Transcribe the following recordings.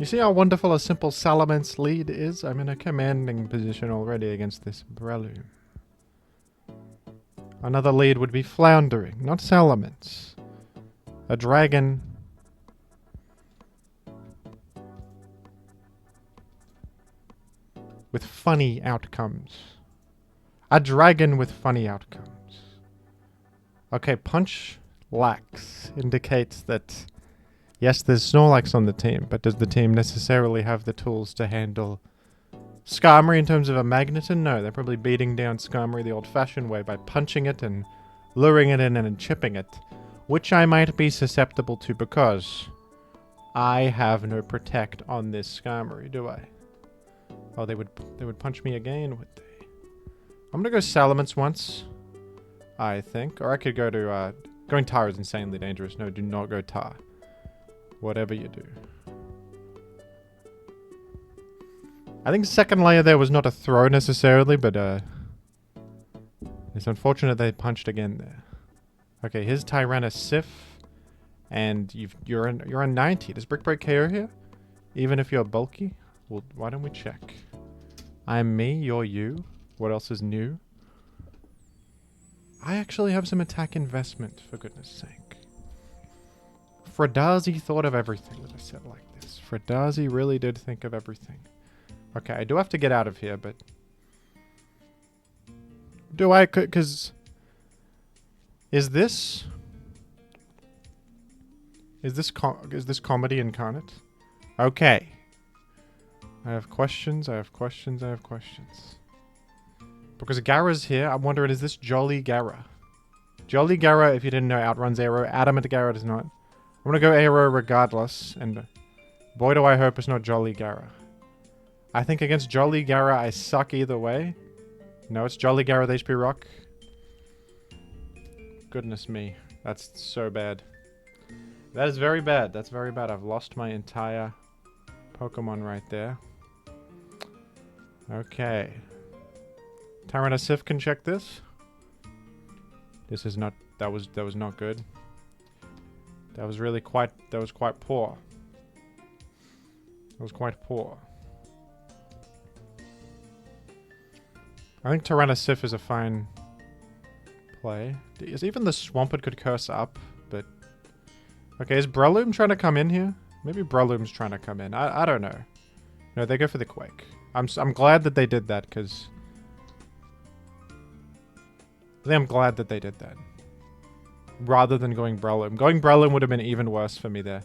You see how wonderful a simple Salamence lead is? I'm in a commanding position already against this Breloom. Another lead would be Floundering, not Salamence. A dragon. With funny outcomes. A dragon with funny outcomes. Okay, Punch Lax indicates that, yes, there's Snorlax on the team, but does the team necessarily have the tools to handle Skarmory in terms of a Magneton? No, they're probably beating down Skarmory the old-fashioned way by punching it and luring it in and chipping it, which I might be susceptible to because I have no Protect on this Skarmory, do I? Oh, they would punch me again, would they? I'm gonna go Salamence once, I think, or I could go to going Tar is insanely dangerous. No, do not go Tar. Whatever you do. I think second layer there was not a throw necessarily, but it's unfortunate they punched again there. Okay, here's Tyrannosif, and you're on 90. Does Brick Break KO here? Even if you're bulky? Well, why don't we check? I'm me, you're you. What else is new? I actually have some attack investment, for goodness sake. Fredazi thought of everything with a set like this. Fredazi really did think of everything. Okay, I do have to get out of here, but... Do I? Because... Is this comedy incarnate? Okay. I have questions, I have questions, I have questions. Because Gara's here, I'm wondering, is this Jolly Gara? Jolly Gara, if you didn't know, outruns Aero. Adamant Gara does not. I'm gonna go Aero regardless, and boy do I hope it's not Jolly Gara. I think against Jolly Gara I suck either way. No, it's Jolly Gara with HP Rock. Goodness me. That's so bad. That is very bad. That's very bad. I've lost my entire Pokemon right there. Okay. Tyrannosif can check this. This is not... That was not good. That was really quite... That was quite poor. That was quite poor. I think Tyrannosif is a fine play. Even the Swampert could curse up, but... Okay, is Breloom trying to come in here? Maybe Breloom's trying to come in. I don't know. No, they go for the Quake. I'm glad that they did that, because... I'm glad that they did that. Rather than going Breloom. Going Breloom would have been even worse for me there.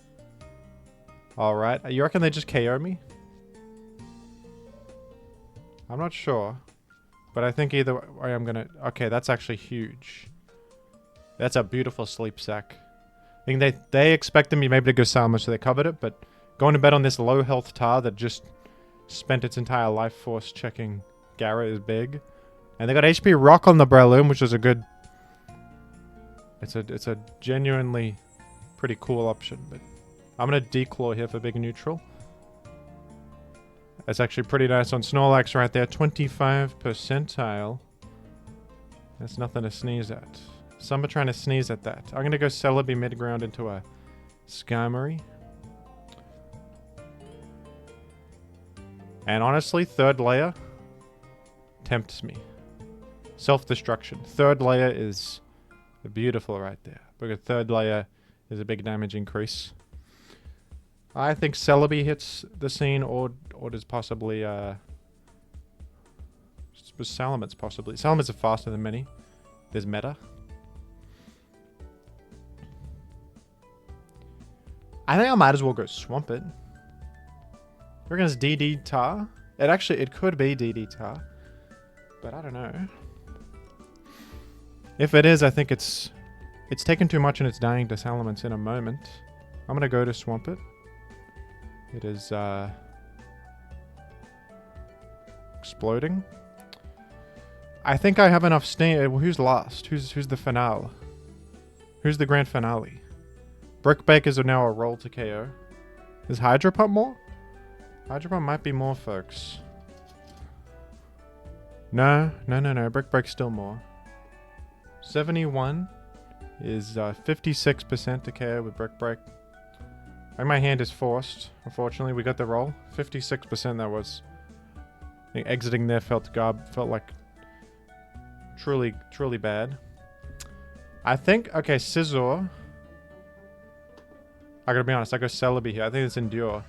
Alright. You reckon they just KO me? I'm not sure. But I think either way I'm gonna... Okay, that's actually huge. That's a beautiful sleep sack. I think they expected me maybe to go Salamence, so they covered it, but going to bet on this low health Tar that just spent its entire life force checking Gara is big. And they got HP Rock on the Breloom, which is a good... It's a genuinely pretty cool option, but I'm gonna Declaw here for big neutral. That's actually pretty nice on Snorlax right there. 25 percentile. That's nothing to sneeze at. Some are trying to sneeze at that. I'm gonna go Celebi mid-ground into a Skarmory. And honestly, third layer tempts me. Self-destruction. Third layer is beautiful right there. Because third layer is a big damage increase. I think Celebi hits the scene, or does possibly Salamence possibly. Salamence are faster than many. There's Meta. I think I might as well go Swampert. You reckon it's DD Tar? It could be DD Tar. But I don't know. If it is, I think it's taken too much and it's dying to Salamence in a moment. I'm gonna go to Swampert. It is exploding. I think I have enough steam. Who's last? Who's the finale? Who's the grand finale? Brickbakers are now a roll to KO. Is Hydro Pump more? Hydro Pump might be more, folks. No. Brick Break's still more. 71 is 56% to KO with Brick Break. And my hand is forced. Unfortunately, we got the roll. 56% that was. I think exiting there felt like truly, truly bad. I think, okay, Scizor. I gotta be honest, I go Celebi here. I think it's Endure.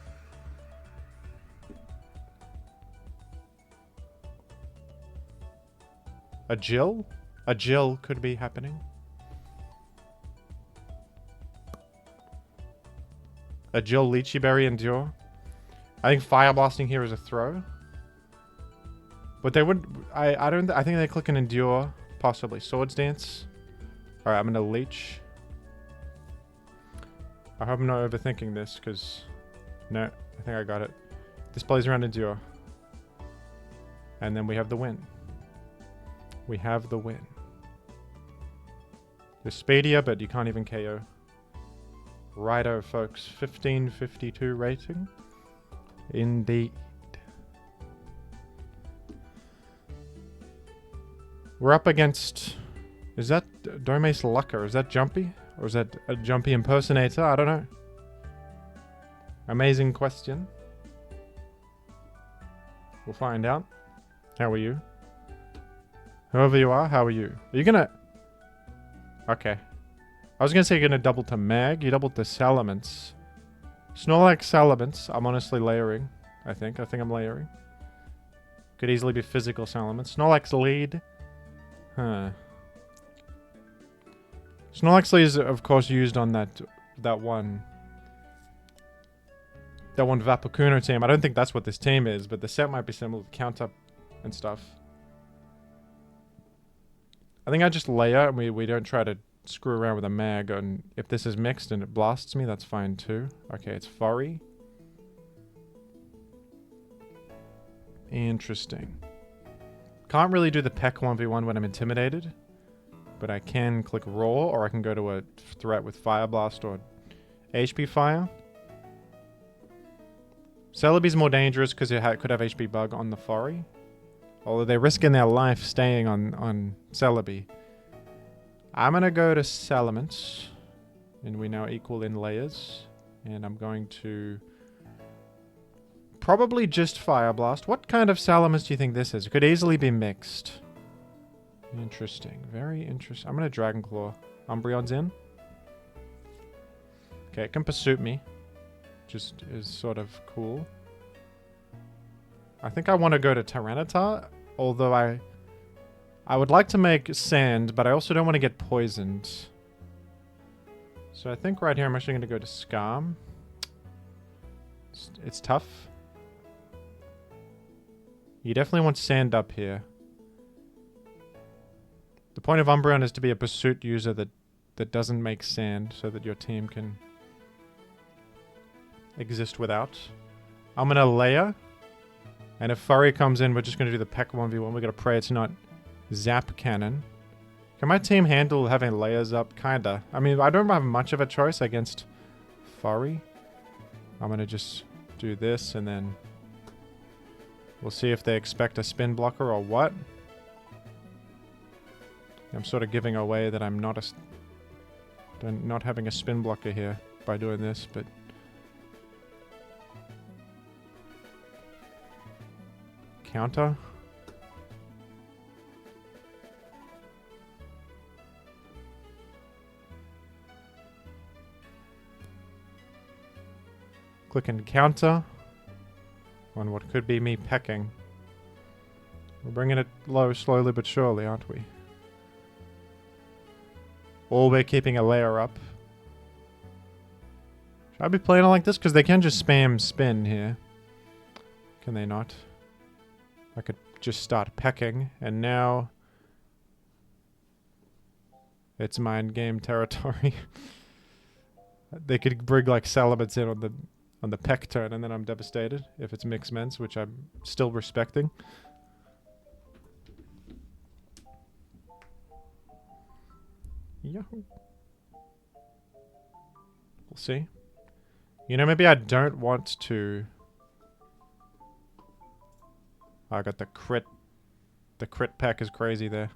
A Jill? A Jill could be happening. A Jill Lychee Berry Endure. I think Fire Blasting here is a throw. But they would... I think they click an Endure. Possibly. Swords Dance. Alright, I'm gonna Leech. I hope I'm not overthinking this, because... No, I think I got it. Displays around Endure. And then we have the win. We have the win. You're speedier, but you can't even KO. Righto, folks. 1552 rating. Indeed. We're up against... Is that Domace Lucker? Is that Jumpy? Or is that a Jumpy impersonator? I don't know. Amazing question. We'll find out. How are you? Whoever you are, how are you? Are you gonna... Okay. I was gonna say you're gonna double to Mag. You doubled to Salamence. Snorlax Salamence. I'm honestly layering. I think I'm layering. Could easily be physical Salamence. Snorlax Lead. Huh. Snorlax Lead is, of course, used on that one Vapokuno team. I don't think that's what this team is, but the set might be similar to Count Up and stuff. I think I just layer and we don't try to screw around with a mag. And if this is mixed and it blasts me, that's fine too. Okay, it's furry. Interesting. Can't really do the Peck 1v1 when I'm intimidated. But I can click Roar, or I can go to a threat with Fire Blast or HP Fire. Celebi's more dangerous because it could have HP Bug on the Furry. Although they're risking their life staying on Celebi. I'm going to go to Salamence. And we now equal in layers. And I'm going to... Probably just Fire Blast. What kind of Salamence do you think this is? It could easily be mixed. Interesting. Very interesting. I'm going to Dragon Claw. Umbreon's in. Okay, it can Pursuit me. Just is sort of cool. I think I want to go to Tyranitar. Although I would like to make Sand, but I also don't want to get poisoned. So I think right here I'm actually going to go to Skarm. It's tough. You definitely want Sand up here. The point of Umbreon is to be a Pursuit user that doesn't make Sand, so that your team can exist without. I'm going to Layer. And if Furry comes in, we're just going to do the Peck 1v1. We're going to pray it's not Zap Cannon. Can my team handle having layers up? Kinda. I mean, I don't have much of a choice against Furry. I'm going to just do this, and then we'll see if they expect a spin blocker or what. I'm sort of giving away that I'm not having a spin blocker here by doing this, but... Counter. Click and counter on what could be me pecking. We're bringing it low slowly but surely, aren't we? Or we're keeping a layer up. Should I be playing it like this? Because they can just spam spin here. Can they not? I could just start pecking, and now it's mind game territory. They could bring like Salamence in on the peck turn, and then I'm devastated if it's Mixed Ments, which I'm still respecting. Yahoo! We'll see. You know, maybe I don't want to. I got the crit. The crit pack is crazy there.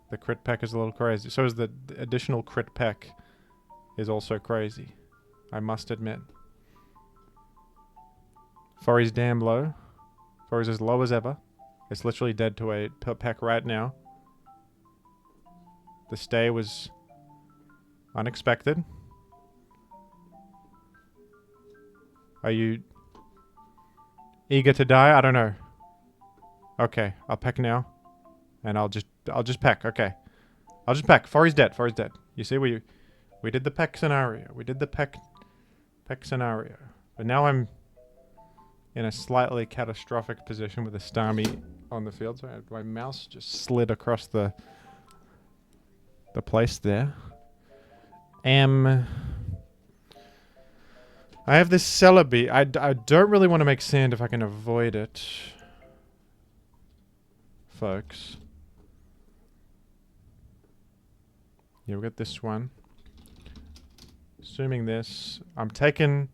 The crit pack is a little crazy. So is the additional crit pack is also crazy. I must admit. Furry's damn low. Furry's as low as ever. It's literally dead to a peck right now. The stay was unexpected. Are you eager to die? I don't know. Okay, I'll peck now. And I'll just peck. Okay. I'll just peck. Furry's dead. Furry's dead. You see, we did the peck scenario. We did the peck scenario. But now I'm in a slightly catastrophic position with a Starmie on the field. So my mouse just slid across the place there. I have this Celebi. I don't really want to make sand if I can avoid it, folks. Yeah, we've got this one. Assuming this, I'm taking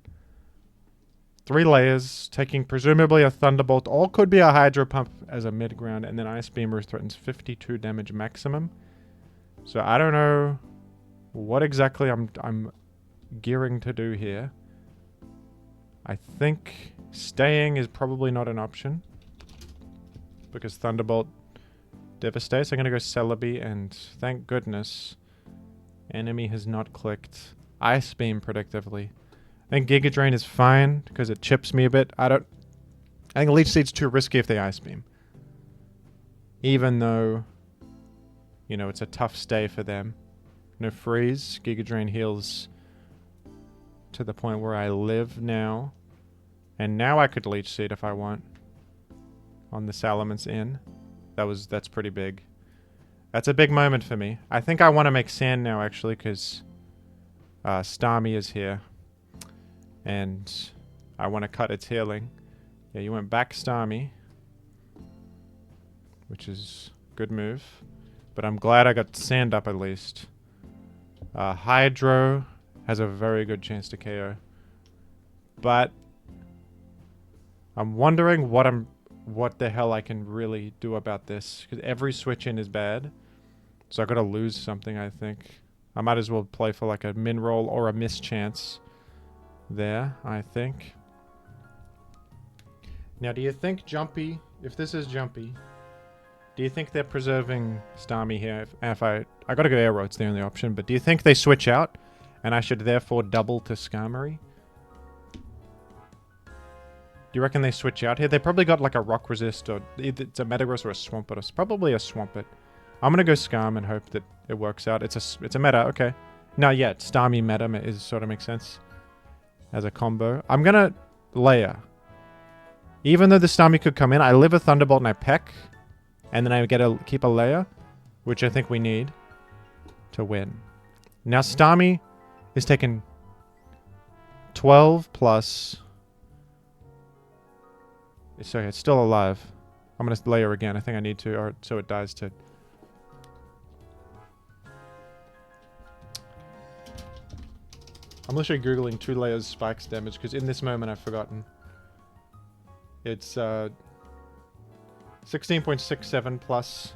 3 layers, taking presumably a Thunderbolt, or could be a Hydro Pump as a mid-ground, and then Ice Beamer threatens 52 damage maximum. So I don't know what exactly I'm gearing to do here. I think staying is probably not an option because Thunderbolt devastates. I'm going to go Celebi, and thank goodness enemy has not clicked Ice Beam predictively. I think Giga Drain is fine because it chips me a bit. I think Leech Seed's too risky if they Ice Beam. Even though, you know, it's a tough stay for them. No freeze. Giga Drain heals to the point where I live now. And now I could Leech Seed if I want. On the Salamence in. That's pretty big. That's a big moment for me. I think I want to make sand now, actually, because Starmie is here. And I want to cut its healing. Yeah, you went back Starmie. Which is a good move. But I'm glad I got sand up at least. Hydro has a very good chance to KO. But I'm wondering what the hell I can really do about this. Because every switch in is bad. So I gotta lose something, I think. I might as well play for like a min roll or a miss chance there, I think. Now, do you think Jumpy, if this is Jumpy, do you think they're preserving Starmie here? If I gotta go Aero, it's the only option, but do you think they switch out and I should therefore double to Skarmory? Do you reckon they switch out here? They probably got like a Rock Resist or it's a Metagross or a Swampert. Or probably a Swampert. I'm gonna go Skarm and hope that it works out. It's a meta, okay. No, yeah, Starmie meta sort of makes sense as a combo. I'm gonna layer. Even though the Starmie could come in, I live a Thunderbolt and I peck. And then I keep a layer, which I think we need to win. Now Starmie is taking 12 plus... So it's still alive. I'm going to layer again. I think I need to, or so it dies to... I'm literally Googling 2 layers spikes damage, because in this moment I've forgotten. It's 16.67 plus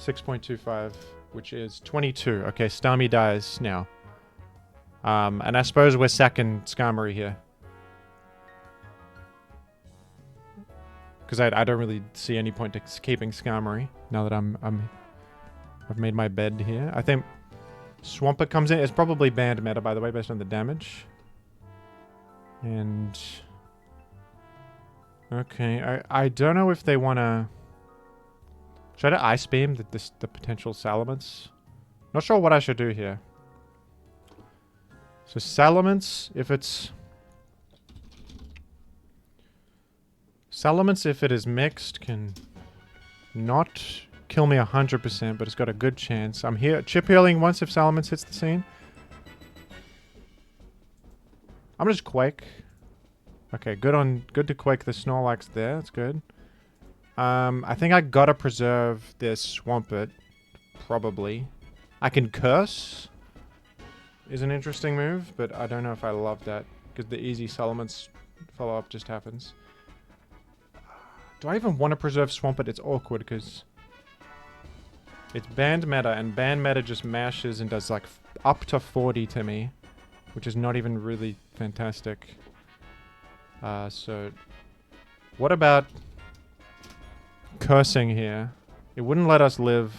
6.25, which is 22. Okay, Starmie dies now. And I suppose we're sacking Skarmory here. Because I don't really see any point to keeping Skarmory now that I've made my bed here. I think Swampert comes in. It's probably banned meta, by the way, based on the damage. And okay, I don't know if they want to... Should I Ice Beam the potential Salamence? Not sure what I should do here. So Salamence, if it's... Salamence, if it is mixed, can not kill me 100%, but it's got a good chance. I'm here chip healing once if Salamence hits the scene. I'm gonna just Quake. Okay, good to Quake the Snorlax there. That's good. I think I gotta preserve this Swampert, probably. I can Curse. Is an interesting move, but I don't know if I love that because the easy Salamence follow-up just happens. Do I even want to preserve Swampert? It's awkward because it's banned meta, and banned meta just mashes and does like up to 40 to me. which is not even really fantastic. So what about cursing here? It wouldn't let us live.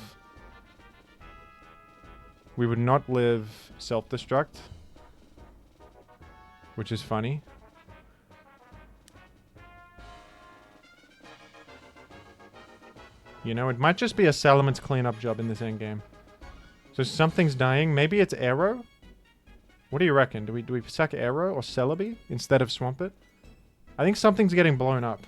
We would not live self-destruct, which is funny. You know, it might just be a Salamence cleanup job in this endgame. So something's dying. Maybe it's Arrow? What do you reckon? Do we sack Arrow or Celebi instead of Swampert? I think something's getting blown up.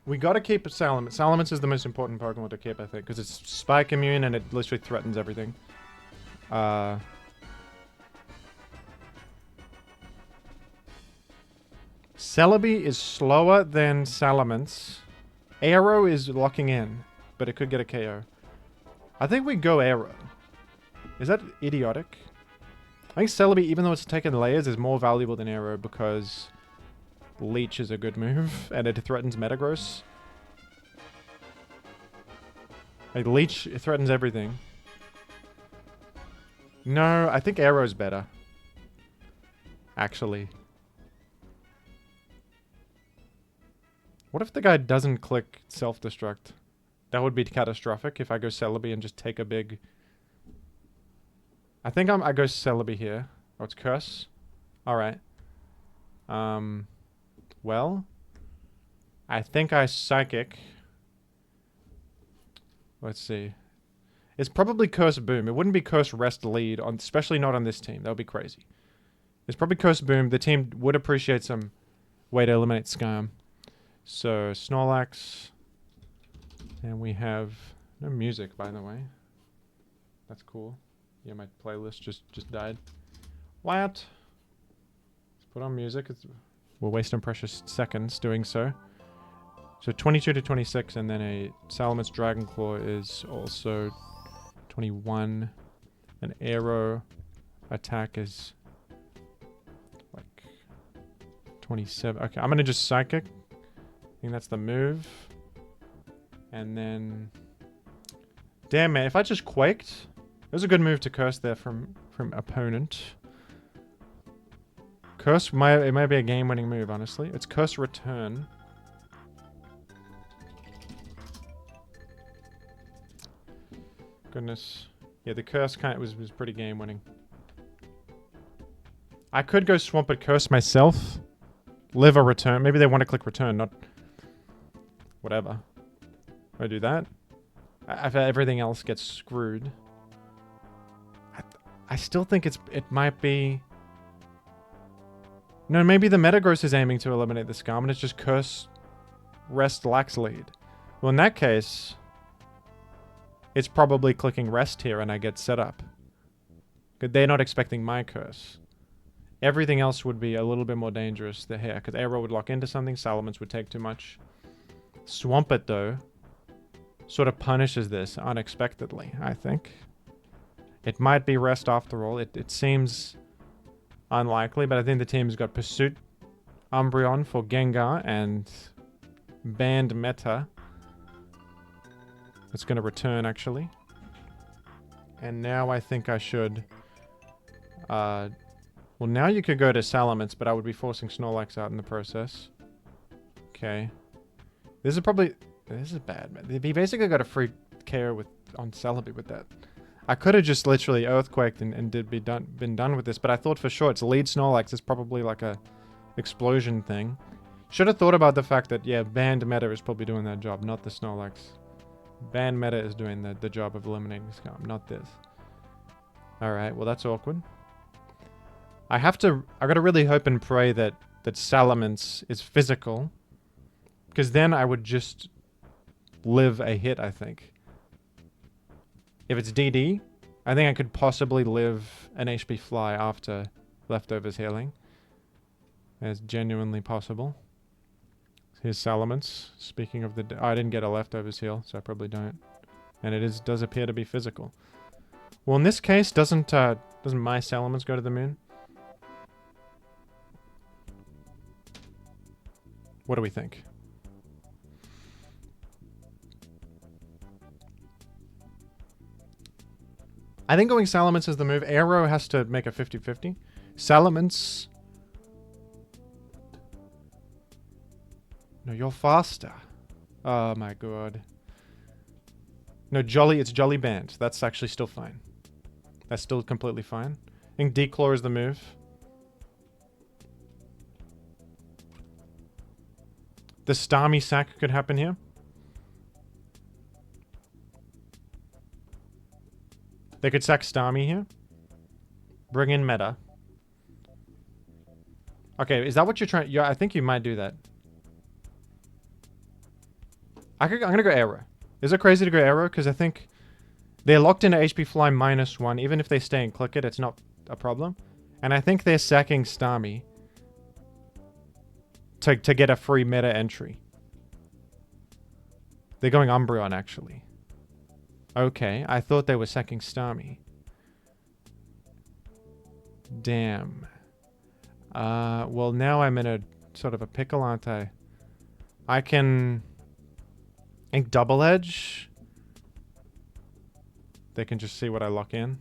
We gotta keep Salamence. Salamence is the most important Pokemon to keep, I think, because it's Spike immune and it literally threatens everything. Celebi is slower than Salamence. Arrow is locking in, but it could get a KO. I think we go Arrow. Is that idiotic? I think Celebi, even though it's taken layers, is more valuable than Arrow because Leech is a good move and it threatens Metagross. Like, Leech threatens everything. No, I think Arrow's better. Actually. What if the guy doesn't click self-destruct? That would be catastrophic if I go Celebi and just take a big... I think I go Celebi here. Oh, it's Curse? Alright. Well... I think I Psychic. Let's see. It's probably Curse Boom. It wouldn't be Curse Rest Lead, especially not on this team. That would be crazy. It's probably Curse Boom. The team would appreciate some way to eliminate Skarm. So, Snorlax. And we have no music, by the way. That's cool. Yeah, my playlist just died. What? Let's put on music. We're wasting precious seconds doing so. So 22 to 26, and then a Salamence Dragonclaw is also 21. An Arrow attack is like 27. Okay, I'm gonna just Psychic. I think that's the move. And then... Damn, man, if I just Quaked... It was a good move to Curse there from opponent. Curse, it might be a game-winning move, honestly. It's Curse Return. Goodness. Yeah, the Curse kind of was pretty game-winning. I could go Swampert Curse myself. Live a Return. Maybe they want to click Return, not... Whatever. I do that. If everything else gets screwed. I still think it might be... No, maybe the Metagross is aiming to eliminate the Skarm and it's just Curse Rest Lax Lead. Well, in that case... It's probably clicking Rest here and I get set up. They're not expecting my Curse. Everything else would be a little bit more dangerous here, because Arrow would lock into something, Salamence would take too much. Swampert, though, sort of punishes this unexpectedly, I think. It might be Rest after all. It seems unlikely, but I think the team's got Pursuit, Umbreon for Gengar, and Banned Meta. It's going to return, actually. And now I think I should... well, now you could go to Salamence, but I would be forcing Snorlax out in the process. Okay. This is probably... This is bad, man. He basically got a free KO on Celebi with that. I could have just literally Earthquaked and been done with this, but I thought for sure it's lead Snorlax. It's probably like a explosion thing. Should have thought about the fact that, yeah, Banned Meta is probably doing that job, not the Snorlax. Banned Meta is doing the job of eliminating Skarm, not this. Alright, well that's awkward. I gotta really hope and pray that Salamence is physical. Because then I would just live a hit, I think. If it's DD, I think I could possibly live an HP Fly after Leftovers healing. It's genuinely possible. Here's Salamence. Speaking of I didn't get a Leftovers heal, so I probably don't. And it does appear to be physical. Well, in this case, doesn't my Salamence go to the moon? What do we think? I think going Salamence is the move. Aero has to make a 50-50. Salamence. No, you're faster. Oh my god. No, Jolly, it's Jolly Band. That's actually still fine. That's still completely fine. I think Declaw is the move. The Starmie sack could happen here. They could sack Starmie here. Bring in Meta. Okay, is that what you're trying? Yeah, I think you might do that. I'm gonna go Aero. Is it crazy to go Aero? Because I think they're locked into HP Fly -1. Even if they stay and click it, it's not a problem. And I think they're sacking Starmie to get a free meta entry. They're going Umbreon, actually. Okay, I thought they were sacking Starmie. Damn. Well, now I'm in a sort of a pickle, aren't I? I can... Ink Double Edge. They can just see what I lock in.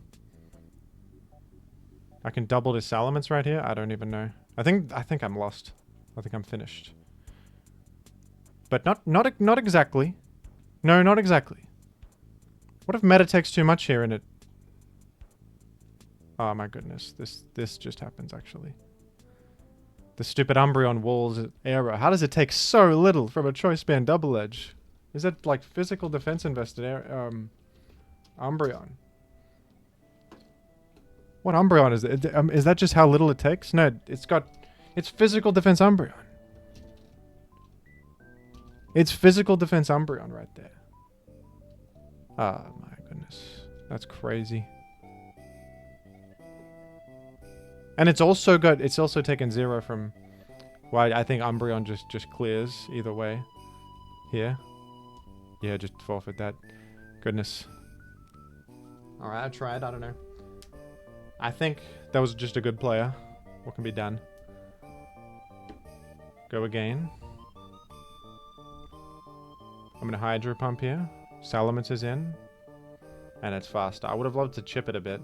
I can double to Salamence right here. I don't even know. I think I'm lost. I think I'm finished. But not exactly. No, not exactly. What if meta takes too much here and it... Oh my goodness. This just happens actually. The stupid Umbreon walls Aero. How does it take so little from a Choice Band Double Edge? Is that like physical defense invested Umbreon? What Umbreon is it? Is that just how little it takes? No, it's physical defense Umbreon. It's physical defense Umbreon right there. Oh my goodness. That's crazy. And it's also taken 0 from... Well, I think Umbreon just clears either way. Here. Yeah, just forfeit that. Goodness. Alright, I tried. I don't know. I think that was just a good player. What can be done? Go again. I'm going to Hydro Pump here. Salamence is in. And it's faster. I would have loved to chip it a bit.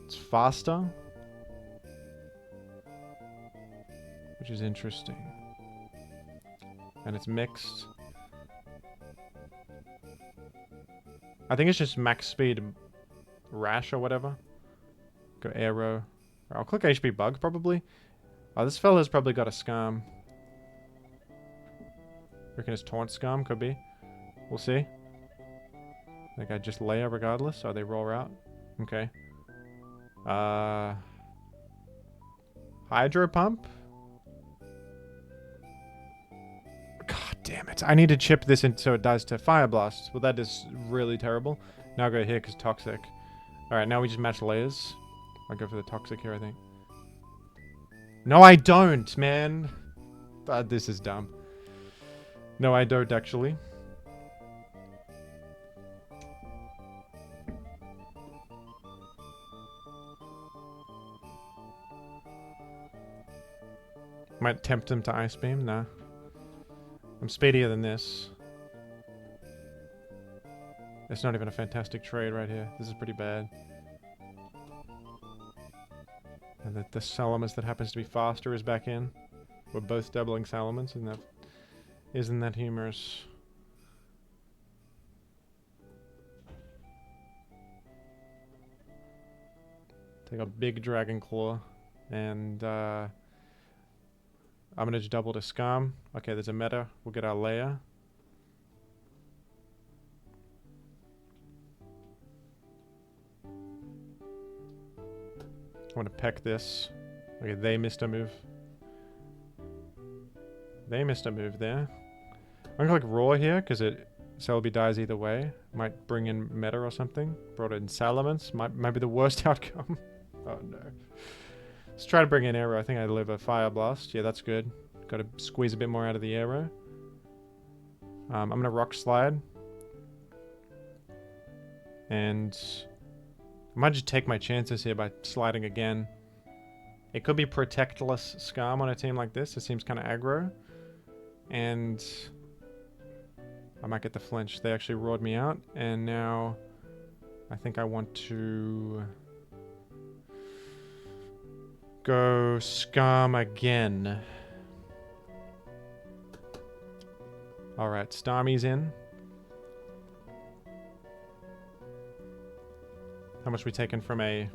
It's faster. Which is interesting. And it's mixed. I think it's just max speed Rash or whatever. Go Aero. I'll click HP Bug probably. Oh, this fella's probably got a Skarm. Reckon it's Taunt Skarm, could be. We'll see. I think I just layer regardless, so they roll out. Okay. Hydro Pump? God damn it. I need to chip this in so it dies to Fire Blast. Well, that is really terrible. Now I'll go here because Toxic. Alright, now we just match layers. I'll go for the Toxic here, I think. No, I don't, man. This is dumb. No, I don't, actually. Might tempt him to Ice Beam. Nah. I'm speedier than this. It's not even a fantastic trade right here. This is pretty bad. And the Salamence that happens to be faster is back in. We're both doubling Salamence, and that isn't that humorous. Take a big Dragon Claw, and I'm gonna just double to Skarm. Okay, there's a meta. We'll get our layer. I want to peck this. Okay, they missed a move. They missed a move there. I'm gonna click Roar here because Celebi dies either way. Might bring in meta or something. Brought in Salamence. Might be the worst outcome. Oh no. Let's try to bring in Aero. I think I live a Fire Blast. Yeah, that's good. Got to squeeze a bit more out of the Aero. I'm gonna Rock Slide. And I might just take my chances here by sliding again. It could be Protectless Skarm on a team like this. It seems kind of aggro. And I might get the flinch. They actually roared me out. And now I think I want to go Skarm again. Alright, Starmie's in. How much we taken from a...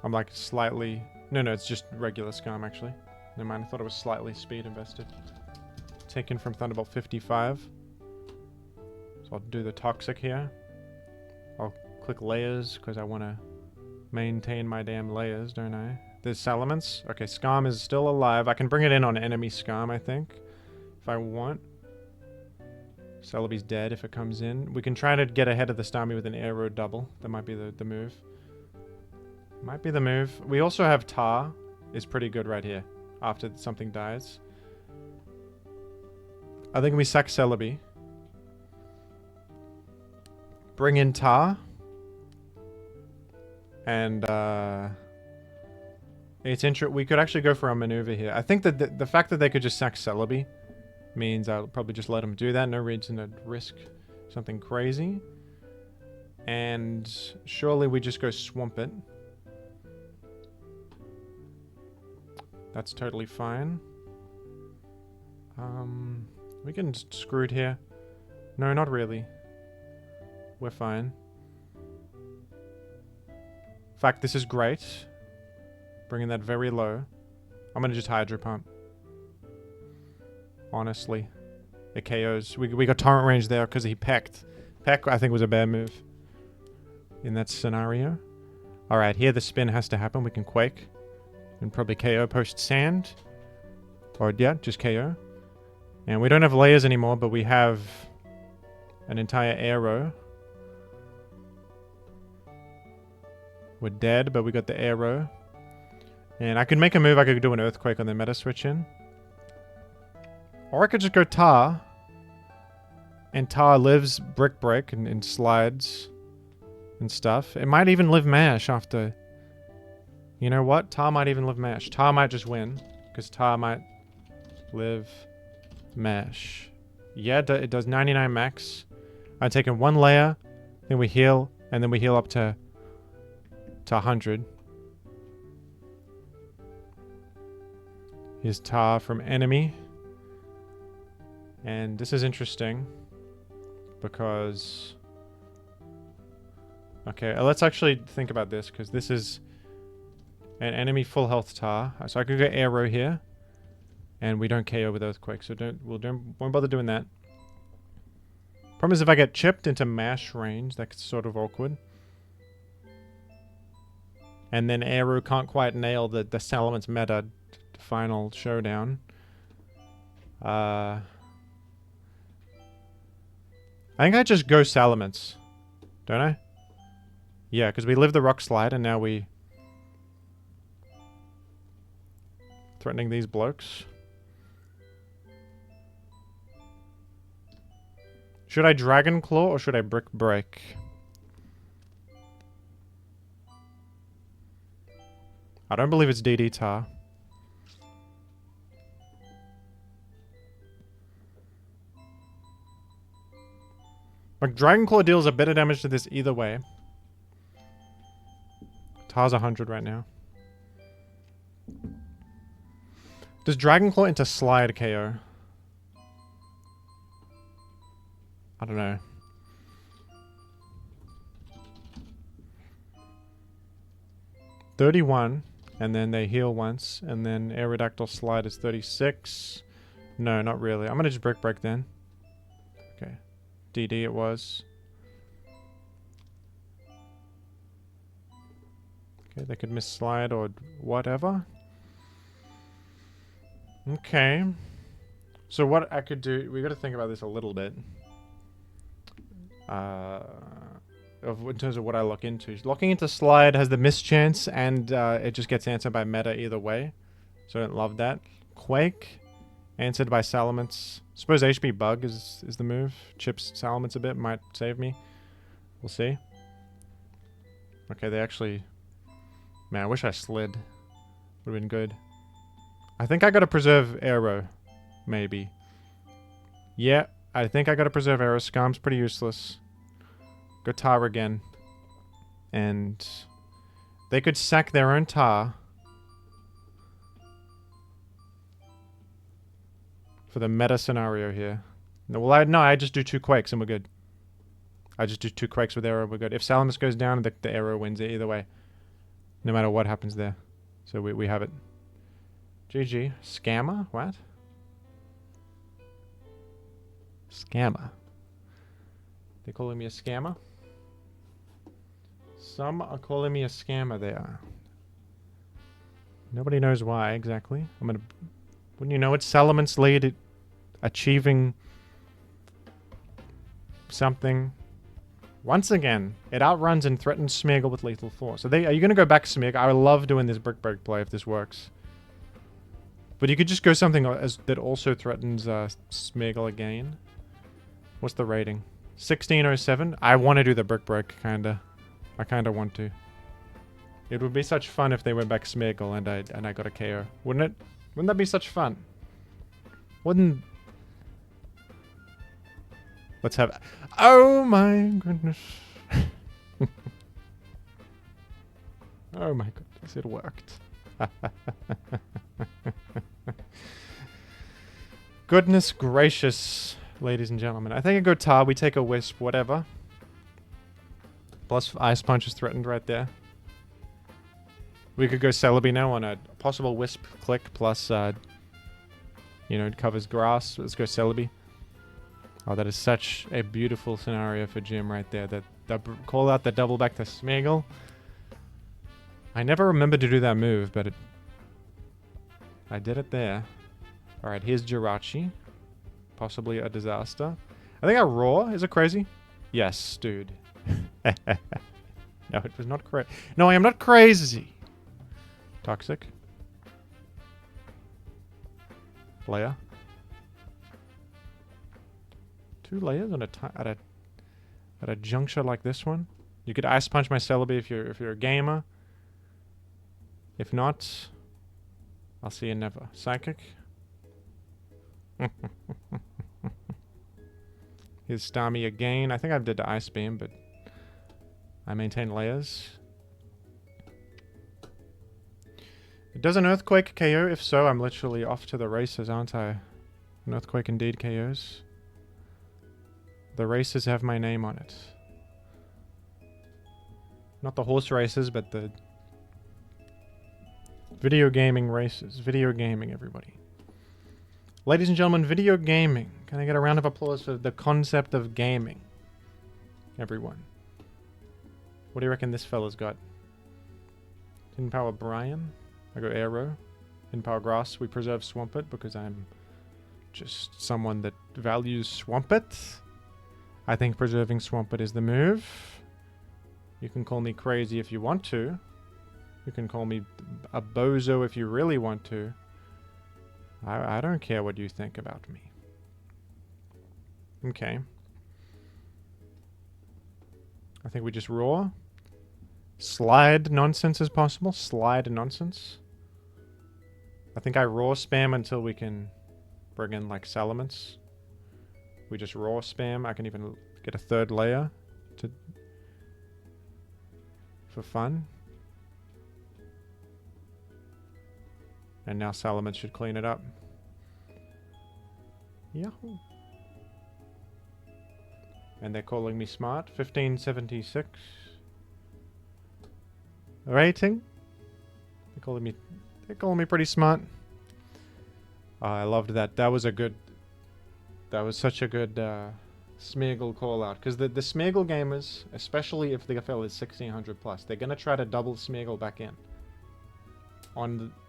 I'm like slightly... No, it's just regular Skarm actually. Never mind, I thought it was slightly speed invested. Taken from Thunderbolt 55. So I'll do the Toxic here. I'll click Layers because I want to maintain my damn layers, don't I? There's Salamence. Okay, Skarm is still alive. I can bring it in on enemy Skarm, I think, if I want. Celebi's dead if it comes in. We can try to get ahead of the Starmie with an Aero double. That might be the move. Might be the move. We also have Tar. Is pretty good right here. After something dies. I think we sack Celebi. Bring in Tar. And, it's interesting. We could actually go for a maneuver here. I think that the fact that they could just sack Celebi means I'll probably just let them do that. No reason to risk something crazy. And surely we just go Swamp it. That's totally fine. We can screw it here. No, not really. We're fine. In fact, this is great. Bringing that very low. I'm gonna just Hydro Pump. Honestly. It KOs. We got Torrent range there because he pecked. Peck, I think, was a bad move. In that scenario. Alright, here the spin has to happen. We can Quake. And probably KO post Sand. Or, yeah, just KO. And we don't have layers anymore, but we have an entire Aero. We're dead, but we got the Aero. And I could make a move. I could do an Earthquake on the meta switch in. Or I could just go Tar. And Tar lives Brick Break and slides and stuff. It might even live Mash after... You know what? Tar might even live Mash. Tar might just win. Because Tar might live Mash. Yeah, it does 99 max. I'm taking one layer. Then we heal. And then we heal up to 100. Here's Tar from enemy. And this is interesting. Because... Okay, let's actually think about this. Because this is... An enemy full health Tar. So I could go Aero here. And we don't KO with Earthquake. So won't bother doing that. Problem is if I get chipped into Mash range, that's sort of awkward. And then Aero can't quite nail the Salamence meta final showdown. I think I just go Salamence. Don't I? Yeah, because we live the Rock Slide and now we... Threatening these blokes. Should I Dragon Claw or should I Brick Break? I don't believe it's DD Tar. But Dragon Claw deals a better damage to this either way. Tar's 100 right now. Does Dragon Claw into Slide KO? I don't know. $31, and then they heal once, and then Aerodactyl Slide is 36. No, not really. I'm gonna just Brick Break then. Okay. DD it was. Okay, they could miss Slide or whatever. Okay. So what I could do, we got to think about this a little bit. In terms of what I lock into. Locking into Slide has the miss chance, and it just gets answered by meta either way. So I don't love that. Quake, answered by Salamence. Suppose HP Bug is the move. Chips Salamence a bit, might save me. We'll see. Okay, they actually... Man, I wish I slid. Would have been good. I think I gotta preserve Aero. Maybe. Yeah, I think I gotta preserve arrow. Skarm's pretty useless. Go tar again. And they could sack their own tar for the meta scenario here. No, well, I just do 2 quakes and we're good. I just do 2 quakes with arrow, we're good. If Salamence goes down, the arrow wins it either way. No matter what happens there. So we have it. GG. Scammer? What? Scammer. They're calling me a scammer? Some are calling me a scammer there. Nobody knows why exactly. I'm gonna... Wouldn't you know it? Salamence lead achieving something. Once again, it outruns and threatens Smeargle with Lethal Force. Are you going to go back Smeargle? I love doing this Brick Break play if this works. But you could just go something that also threatens Smeargle again. What's the rating? 1607? I want to do the Brick Break, kinda. I kinda want to. It would be such fun if they went back Smeargle and I got a KO. Wouldn't it? Wouldn't that be such fun? Wouldn't... Let's have... Oh my goodness. Oh my goodness, it worked. Goodness gracious, ladies and gentlemen. I think I go tar, we take a wisp, whatever. Plus Ice Punch is threatened right there. We could go Celebi now on a possible wisp click plus, you know, it covers grass. Let's go Celebi. Oh, that is such a beautiful scenario for Jim right there. That call out the double back to Smeargle. I never remember to do that move, but I did it there. Alright, here's Jirachi. Possibly a disaster. I think I roar. Is it crazy? Yes, dude. No, it was not crazy. No, I am not crazy. Toxic. Layer. 2 layers on at a juncture like this one. You could Ice Punch my Celebi if you're a gamer. If not, I'll see you never. Psychic. Here's Starmie again. I think I did the Ice Beam, but I maintain layers. It does an Earthquake KO. If so, I'm literally off to the races, aren't I? An Earthquake indeed KOs. The races have my name on it. Not the horse races, but the video gaming races. Video gaming, everybody. Ladies and gentlemen, video gaming. Can I get a round of applause for the concept of gaming? Everyone. What do you reckon this fella's got? Hidden Power Brian. I go Arrow. Hidden Power Grass. We preserve Swampert because I'm just someone that values Swampert. I think preserving Swampert is the move. You can call me crazy if you want to. You can call me a bozo if you really want to. I don't care what you think about me. Okay. I think we just roar. Slide nonsense as possible. Slide nonsense. I think I roar spam until we can bring in like Salamence. We just roar spam. I can even get a 3rd layer for fun. And now Salamence should clean it up. Yahoo! And they're calling me smart. 1576. Rating. They're calling me pretty smart. Oh, I loved that. That was such a good Smeargle call out. Because the Smeargle gamers, especially if the FL is 1600 plus, they're gonna try to double Smeargle back in.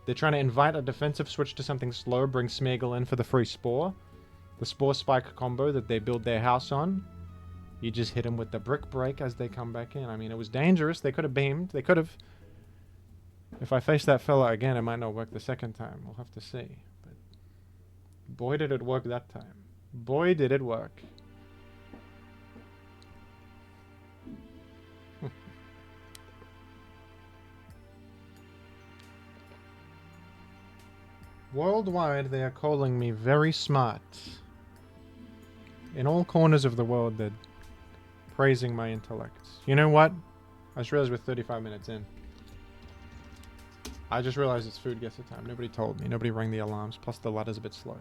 They're trying to invite a defensive switch to something slow, bring Smeargle in for the free Spore. The Spore Spike combo that they build their house on. You just hit them with the Brick Break as they come back in. I mean, it was dangerous. They could have beamed. They could have... If I face that fella again, it might not work the second time. We'll have to see. But boy, did it work that time. Boy, did it work. Worldwide, they are calling me very smart. In all corners of the world, they're praising my intellect. You know what? I just realized we're 35 minutes in. I just realized it's food guesser time. Nobody told me. Nobody rang the alarms. Plus the ladder's a bit slow.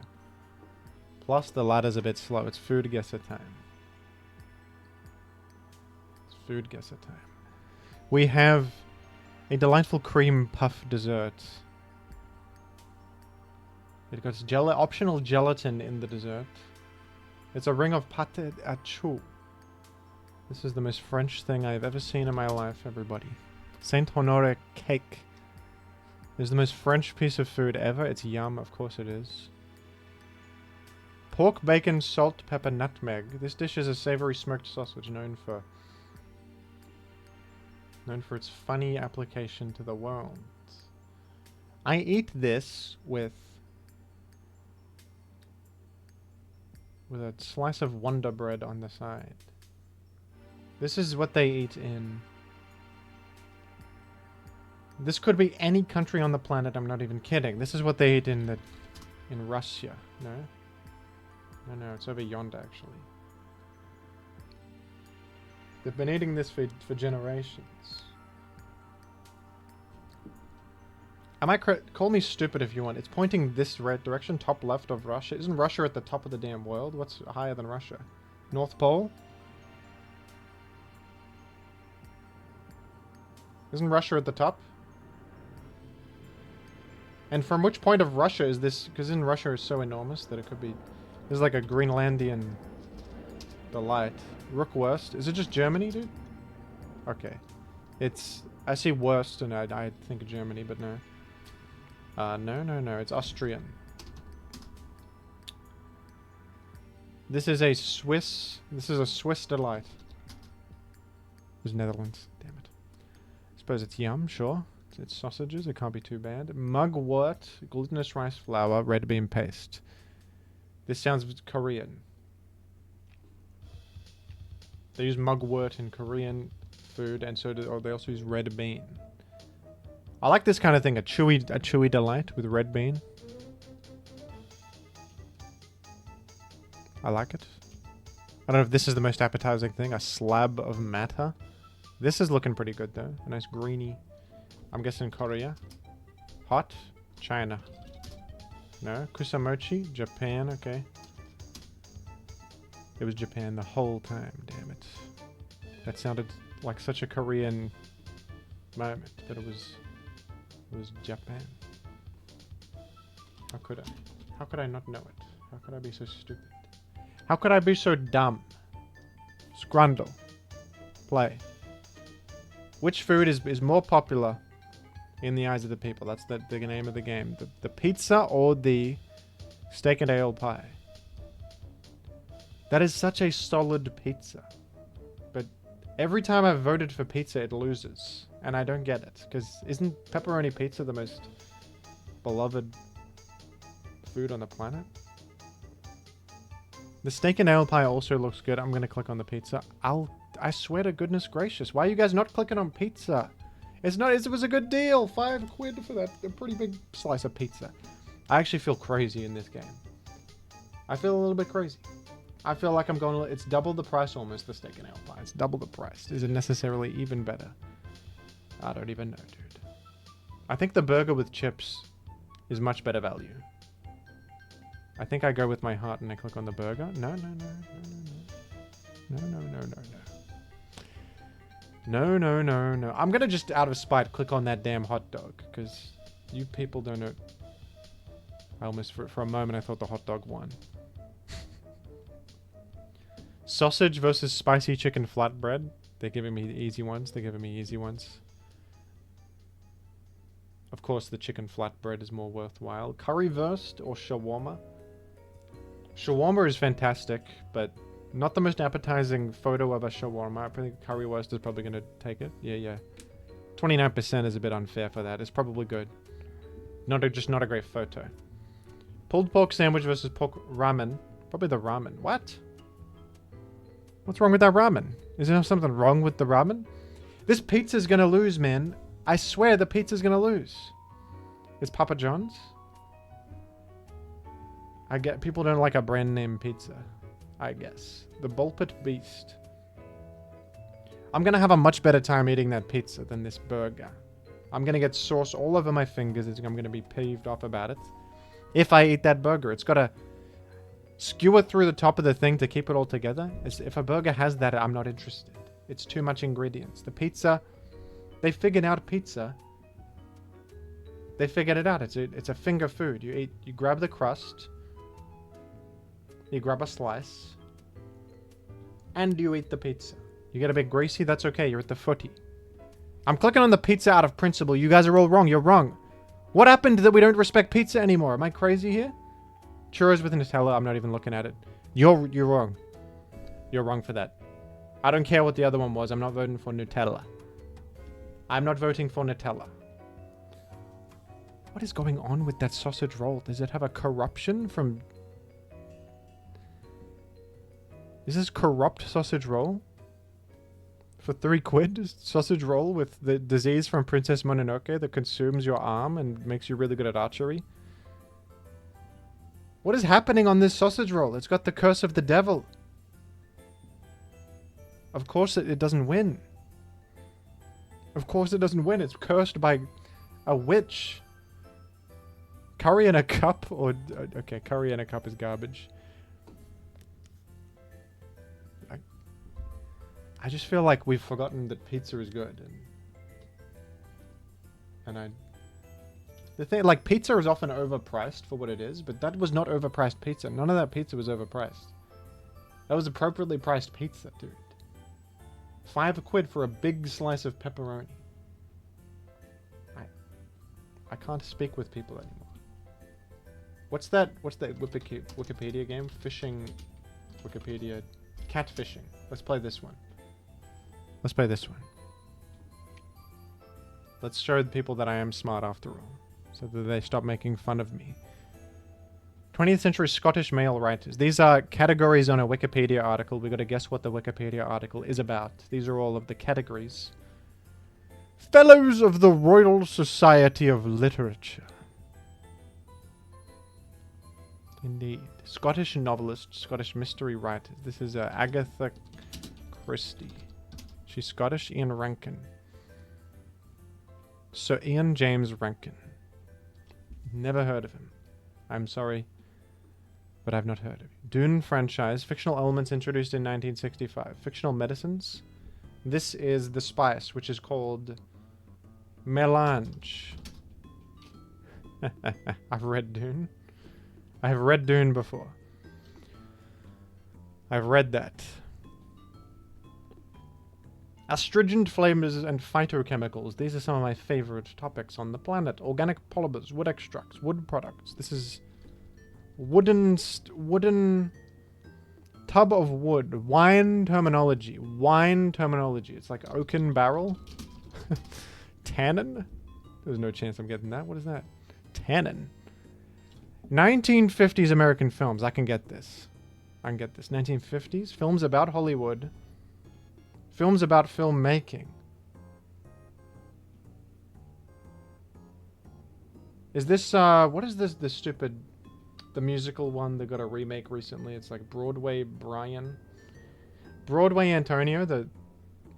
It's food guesser time. It's food guesser time. We have a delightful cream puff dessert. It got optional gelatin in the dessert. It's a ring of pâte à choux. This is the most French thing I've ever seen in my life, everybody. Saint Honore cake. It's the most French piece of food ever. It's yum, of course it is. Pork, bacon, salt, pepper, nutmeg. This dish is a savory smoked sausage known for its funny application to the world. I eat this with a slice of Wonder Bread on the side. This is what they eat in... This could be any country on the planet, I'm not even kidding. This is what they eat in Russia. No? No, it's over yonder, actually. They've been eating this for generations. I might call me stupid if you want. It's pointing this red direction, top left of Russia. Isn't Russia at the top of the damn world? What's higher than Russia? North Pole? Isn't Russia at the top? And from which point of Russia is this? Because in Russia is so enormous that it could be... This is like a Greenlandian delight. Rook Wurst. Is it just Germany, dude? Okay. It's... I see Wurst and I think of Germany, but no. No. It's Austrian. This is a Swiss... This is a Swiss delight. It was Netherlands. Damn it. I suppose it's yum, sure. It's sausages. It can't be too bad. Mugwort, glutinous rice flour, red bean paste. This sounds Korean. They use mugwort in Korean food, and so they also use red bean. I like this kind of thing, a chewy delight with red bean. I like it. I don't know if this is the most appetizing thing. A slab of matter. This is looking pretty good though. A nice greeny. I'm guessing Korea. Hot. China. No. Kusamochi. Japan. Okay. It was Japan the whole time. Damn it. That sounded like such a Korean moment. But it was Japan. How could I? How could I not know it? How could I be so stupid? How could I be so dumb? Scrundle. Play. Which food is more popular in the eyes of the people? That's the name of the game. The pizza or the steak and ale pie? That is such a solid pizza. But every time I've voted for pizza, it loses. And I don't get it. Because isn't pepperoni pizza the most beloved food on the planet? The steak and ale pie also looks good. I'm going to click on the pizza. I swear to goodness gracious. Why are you guys not clicking on pizza? It was a good deal. £5 for that. A pretty big slice of pizza. I actually feel crazy in this game. I feel a little bit crazy. I feel like I'm going... It's double the price almost, the steak and ale pie. It's double the price. Is it necessarily even better? I don't even know, dude. I think the burger with chips is much better value. I think I go with my heart and I click on the burger. No. No. I'm gonna just, out of spite, click on that damn hot dog. Because you people don't know... I almost, for a moment, I thought the hot dog won. Sausage versus spicy chicken flatbread. They're giving me easy ones. Of course, the chicken flatbread is more worthwhile. Currywurst or shawarma? Shawarma is fantastic, but not the most appetizing photo of a shawarma. I think currywurst is probably going to take it. Yeah. 29% is a bit unfair for that. It's probably good. Just not a great photo. Pulled pork sandwich versus pork ramen. Probably the ramen. What? What's wrong with that ramen? Is there something wrong with the ramen? This pizza's gonna lose, man. I swear the pizza's gonna lose. It's Papa John's? I get people don't like a brand name pizza. I guess. The Bulpit Beast. I'm gonna have a much better time eating that pizza than this burger. I'm gonna get sauce all over my fingers. I'm gonna be peeved off about it. If I eat that burger, it's gotta skewer through the top of the thing to keep it all together. If a burger has that, I'm not interested. It's too much ingredients. The pizza, they figured out pizza. They figured it out. It's a finger food. You grab the crust, you grab a slice, and you eat the pizza. You get a bit greasy, that's okay. You're at the footy. I'm clicking on the pizza out of principle. You guys are all wrong. You're wrong. What happened that we don't respect pizza anymore? Am I crazy here? Churros with Nutella. I'm not even looking at it. You're wrong. You're wrong for that. I don't care what the other one was. I'm not voting for Nutella. I'm not voting for Nutella. What is going on with that sausage roll? Does it have a corruption from... Is this corrupt sausage roll? For £3? Sausage roll with the disease from Princess Mononoke that consumes your arm and makes you really good at archery? What is happening on this sausage roll? It's got the curse of the devil. Of course it doesn't win. Of course it doesn't win. It's cursed by a witch. Curry in a cup? Or okay, curry in a cup is garbage. I just feel like we've forgotten that pizza is good. The thing, like, pizza is often overpriced for what it is, but that was not overpriced pizza. None of that pizza was overpriced. That was appropriately priced pizza, dude. £5 for a big slice of pepperoni. I can't speak with people anymore. What's that Wikipedia game? Fishing... Wikipedia... Catfishing. Let's play this one. Let's play this one. Let's show the people that I am smart after all, so that they stop making fun of me. 20th century Scottish male writers. These are categories on a Wikipedia article. We've got to guess what the Wikipedia article is about. These are all of the categories. Fellows of the Royal Society of Literature. Indeed. Scottish novelists, Scottish mystery writers. This is Agatha Christie. She's Scottish. Ian Rankin. So Ian James Rankin. Never heard of him. I'm sorry, but I've not heard of him. Dune franchise. Fictional elements introduced in 1965. Fictional medicines. This is the spice, which is called melange. I've read Dune. I have read Dune before. I've read that. Astringent flavors and phytochemicals. These are some of my favorite topics on the planet. Organic polymers, wood extracts, wood products. This is wooden tub of wood. Wine terminology. Wine terminology. It's like oaken barrel. Tannin? There's no chance I'm getting that. What is that? Tannin. 1950s American films. I can get this. 1950s. Films about Hollywood. Films about filmmaking. Is this, what is this, the musical one that got a remake recently? It's like Broadway Brian. Broadway Antonio,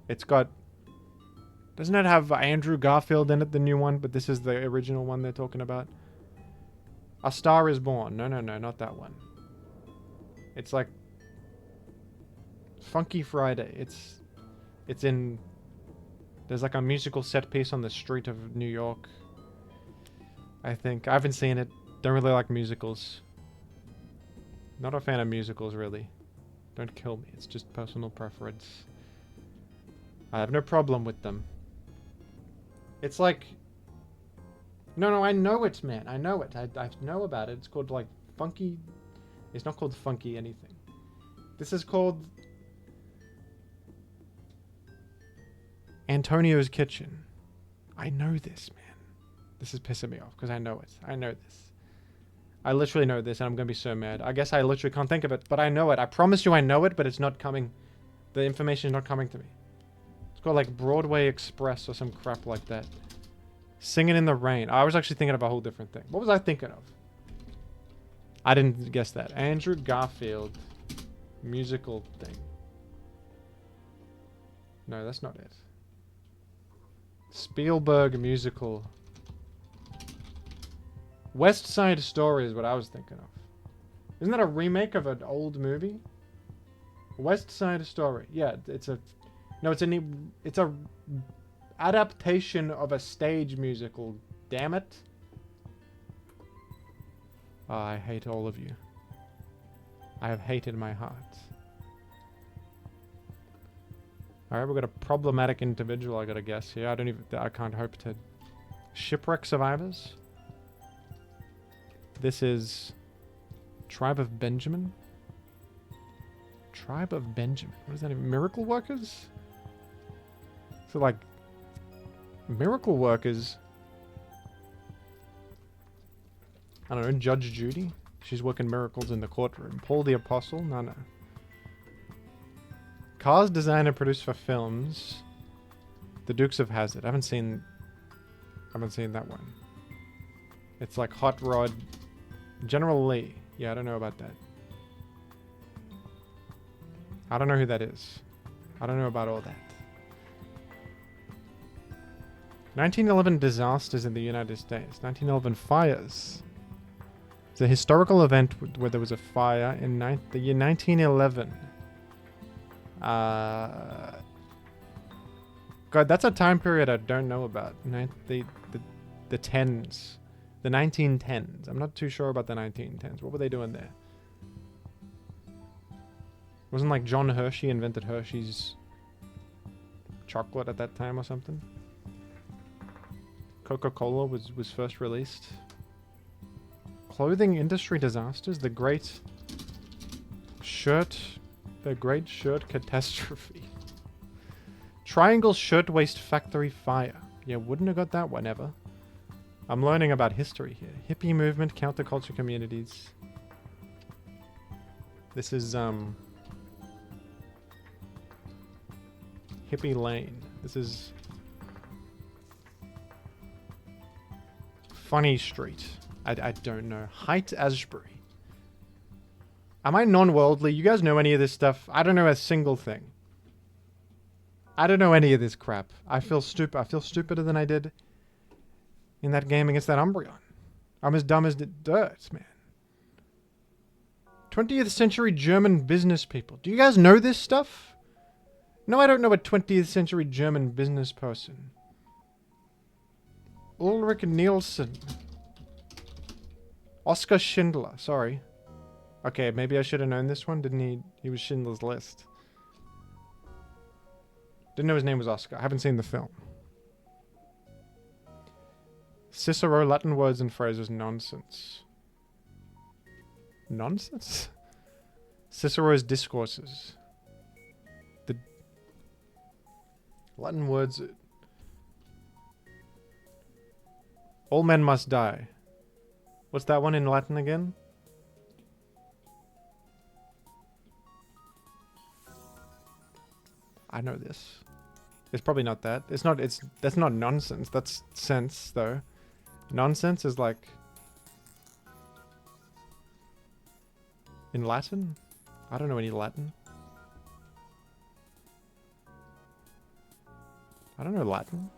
it's got, doesn't it have Andrew Garfield in it, the new one? But this is the original one they're talking about. A Star is Born. No, not that one. It's like Funky Friday. It's in... There's like a musical set piece on the street of New York. I think. I haven't seen it. Don't really like musicals. Not a fan of musicals, really. Don't kill me. It's just personal preference. I have no problem with them. It's like... No, I know it, man. I know it. I know about it. It's called, like, Funky... It's not called Funky anything. This is called... Antonio's Kitchen. I know this, man. This is pissing me off, because I know it. I know this. I literally know this, and I'm going to be so mad. I guess I literally can't think of it, but I know it. I promise you I know it, but it's not coming. The information is not coming to me. It's called, like, Broadway Express or some crap like that. Singing in the Rain. I was actually thinking of a whole different thing. What was I thinking of? I didn't guess that. Andrew Garfield. musical thing. No, that's not it. Spielberg musical. West Side Story is what I was thinking of. Isn't that a remake of an old movie? West Side Story. Yeah, it's a... No, it's a adaptation of a stage musical. Damn it. Oh, I hate all of you. I have hated my heart. Alright, we've got a problematic individual, I gotta guess here. I can't hope to... Shipwreck survivors? This is... Tribe of Benjamin? Tribe of Benjamin. What does that mean? Miracle workers? So like... Miracle workers... I don't know, Judge Judy? She's working miracles in the courtroom. Paul the Apostle? No. Cars designed and produced for films. The Dukes of Hazzard. I haven't seen that one. It's like Hot Rod. General Lee. Yeah, I don't know about that. I don't know who that is. I don't know about all that. 1911 disasters in the United States. 1911 fires. It's a historical event where there was a fire in the year 1911. God, that's a time period I don't know about. The tens. The 1910s. I'm not too sure about the 1910s. What were they doing there? Wasn't like John Hershey invented Hershey's chocolate at that time or something? Coca-Cola was first released. Clothing industry disasters. The Great Shirt Catastrophe. Triangle Shirtwaist Factory Fire. Yeah, wouldn't have got that one ever. I'm learning about history here. Hippie movement, counterculture communities. This is, Hippie Lane. This is... Funny Street. I don't know. Height Asbury. Am I non-worldly? You guys know any of this stuff? I don't know a single thing. I don't know any of this crap. I feel stupid. I feel stupider than I did in that game against that Umbreon. I'm as dumb as dirt, man. 20th century German business people. Do you guys know this stuff? No, I don't know a 20th century German business person. Ulrich Nielsen. Oskar Schindler. Sorry. Okay, maybe I should have known this one. Didn't he? He was Schindler's List. Didn't know his name was Oscar. I haven't seen the film. Cicero, Latin words and phrases, nonsense. Nonsense? Cicero's discourses. The Latin words... All men must die. What's that one in Latin again? I know this. It's probably not that. That's not nonsense. That's sense, though. Nonsense is like... in Latin? I don't know any Latin. I don't know Latin.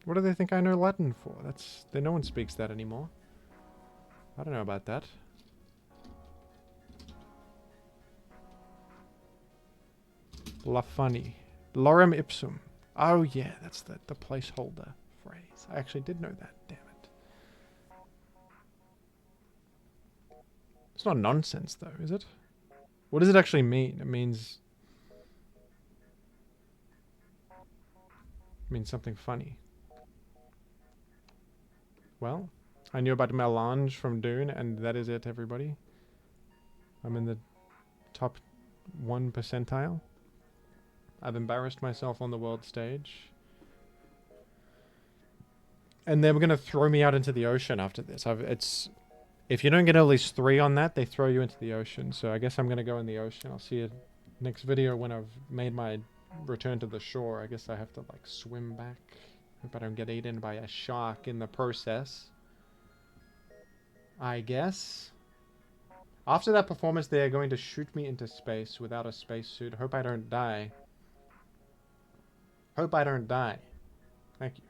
What do they think I know Latin for? No one speaks that anymore. I don't know about that. La funny. Lorem ipsum. Oh yeah, that's the placeholder phrase. I actually did know that, damn it. It's not nonsense though, is it? What does it actually mean? It means something funny. Well, I knew about Melange from Dune, and that is it, everybody. I'm in the top 1 percentile. I've embarrassed myself on the world stage. And they were going to throw me out into the ocean after this. If you don't get at least 3 on that, they throw you into the ocean. So I guess I'm going to go in the ocean. I'll see you next video when I've made my return to the shore. I guess I have to like swim back. Hope I don't get eaten by a shark in the process. I guess. After that performance, they are going to shoot me into space without a spacesuit. Hope I don't die. Hope I don't die. Thank you.